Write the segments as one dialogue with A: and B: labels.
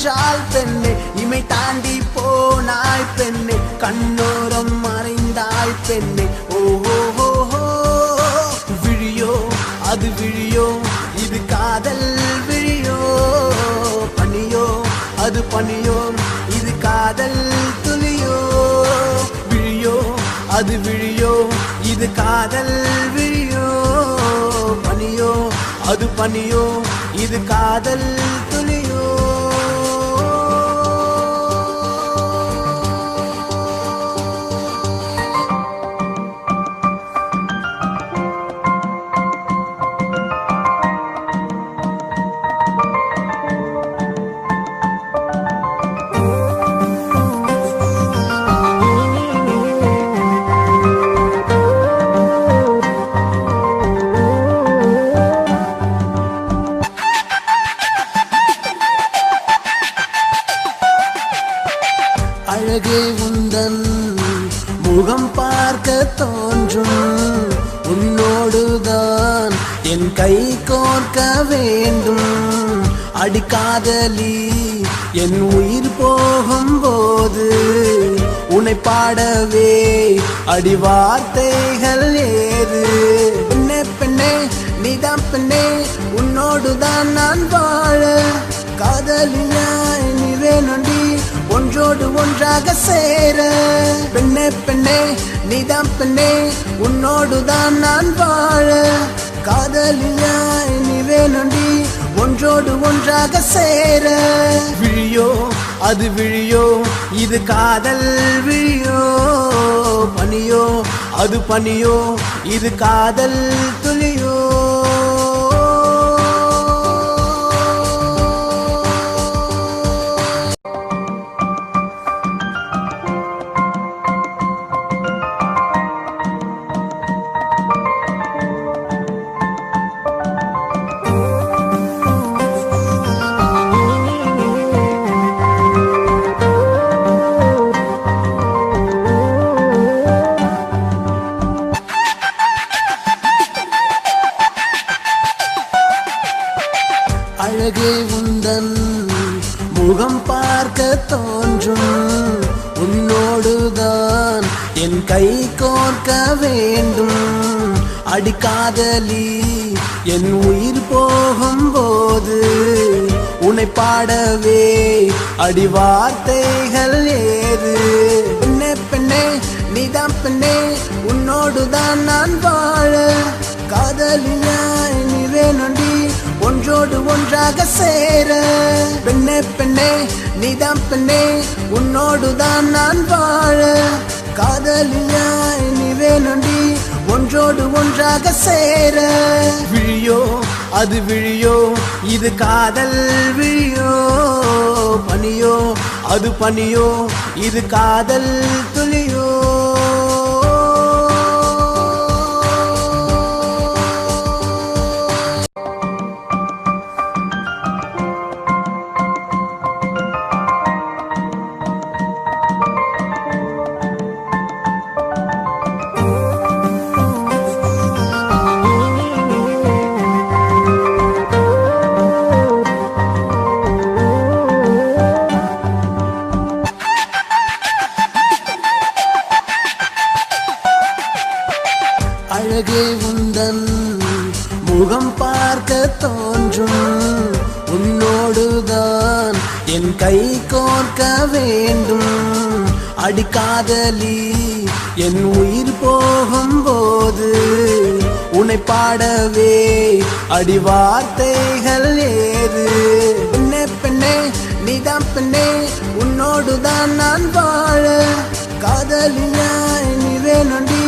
A: என்றால் பெண்ணே, இமை தாண்டி போனாய் பெண்ணே, கண்ணோரம் மறைந்தாய் பெண்ணே. ஓஹோ விழியோ அது விழியோ, இது காதல் விழியோ, பனியோ அது பனியோ, இது காதல் துளியோ. விழியோ அது விழியோ, இது காதல் விழியோ, பனியோ அது பனியோ, இது காதல் துளியோ. அழகே உந்தன் முகம் பார்க்க தோன்றும், உன்னோடுதான் என் கை கோர்க்க வேண்டும். அடிக்காதலி என் உயிர் போகும் போது உன்னை பாடவே அடி வார்த்தைகள் ஏது. பெண்ணே பெண்ணே நீதான் பெண்ணே, உன்னோடுதான் நான் வாழ, காதலியாய் நீ வேணுண்டி ஒன்றோடு ஒன்றாக சேர. பெண்ணே பெண்ணே நீதான் பெண்ணே, உன்னோடுதான் நான் வாழ, காதலியாய் நீ வேணுண்டி ஒன்றோடு ஒன்றாக சேர. விழியோ அது விழியோ, இது காதல் விழியோ, பனியோ அது பனியோ, இது காதல் துளியோ. அழகே உந்தன் முகம் பார்க்க தோன்றும், உன்னோடுதான் என் கை கோர்க்க வேண்டும். அடிக்காதலி என் உயிர் போகும் போது உன்னை பாடவே அடி வார்த்தைகள் ஏது. பெண்ணே பெண்ணே நீதான் பெண்ணே, உன்னோடுதான் நான் வாழ, காதலியாய் நீ வேணுண்டி ஒன்றோடு ஒன்றாக சேர. பெண்ணே பெண்ணே நீதான் பெண்ணே, உன்னோடுதான் நான் வாழ, காதலியாய் நீ வேணுண்டி ஒன்றோடு ஒன்றாக சேர. விழியோ அது விழியோ, இது காதல் விழியோ, பனியோ அது பனியோ, இது காதல் துளியோ. அழகே உந்தன் முகம் பார்க்க தோன்றும், உன்னோடுதான் என் கை கோர்க்க வேண்டும். அடிக்காதலி என் உயிர் போகும் போது உன்னை பாடவே அடி வார்த்தைகள் ஏது. பெண்ணே பெண்ணே நீதான் பெண்ணே, உன்னோடுதான் நான் வாழ, காதலியாய் நீ வேணுண்டி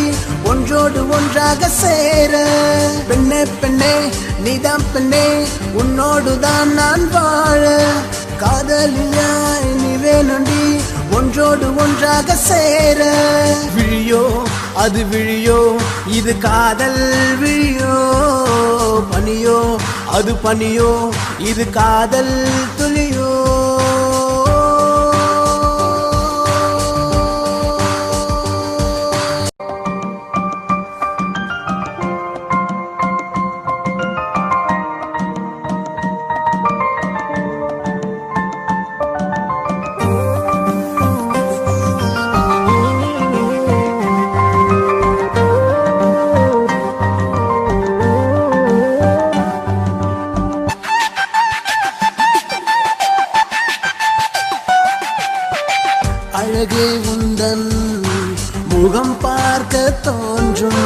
A: ஒன்றோடு ஒன்றாக சேர. பெண்ணே பெண்ணே நீதான் பெண்ணே, உன்னோடுதான் நான் வாழ, காதலியாய் நீ வேணுண்டி ஒன்றோடு ஒன்றாக சேர. விழியோ அது விழியோ, இது காதல் விழியோ, பனியோ அது பனியோ, இது காதல் துளியோ. அழகே உந்தன் முகம் பார்க்க தோன்றும்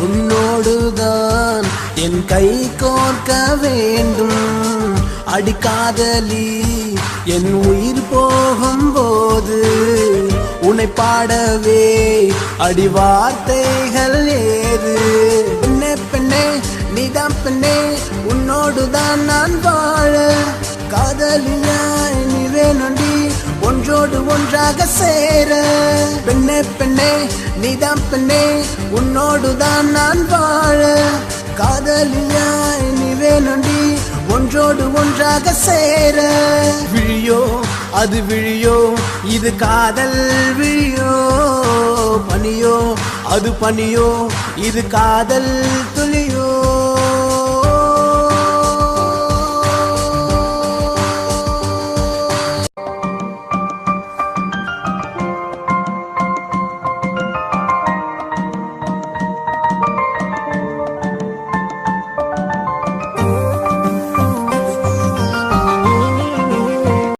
A: உன்னோடுதான் என் கை கோர்க்க வேண்டும் அடிக்காதலி என் உயிர் போகும் போது உன்னை பாடவே அடி வார்த்தைகள் ஏது பெண்ணே பெண்ணே நீதான் பெண்ணே உன்னோடுதான் நான் வாழ காதலியாய் நீ வேணுண்டி ஒன்றோடு ஒன்றாக சேர பெண்ணே பெண்ணே நீதான் பெண்ணே உன்னோடுதான் நான் வாழ காதலியாய் நீ வேணுண்டி ஒன்றோடு ஒன்றாக சேர விழியோ அது விழியோ இது காதல் விழியோ பனியோ அது பனியோ இது காதல் துளி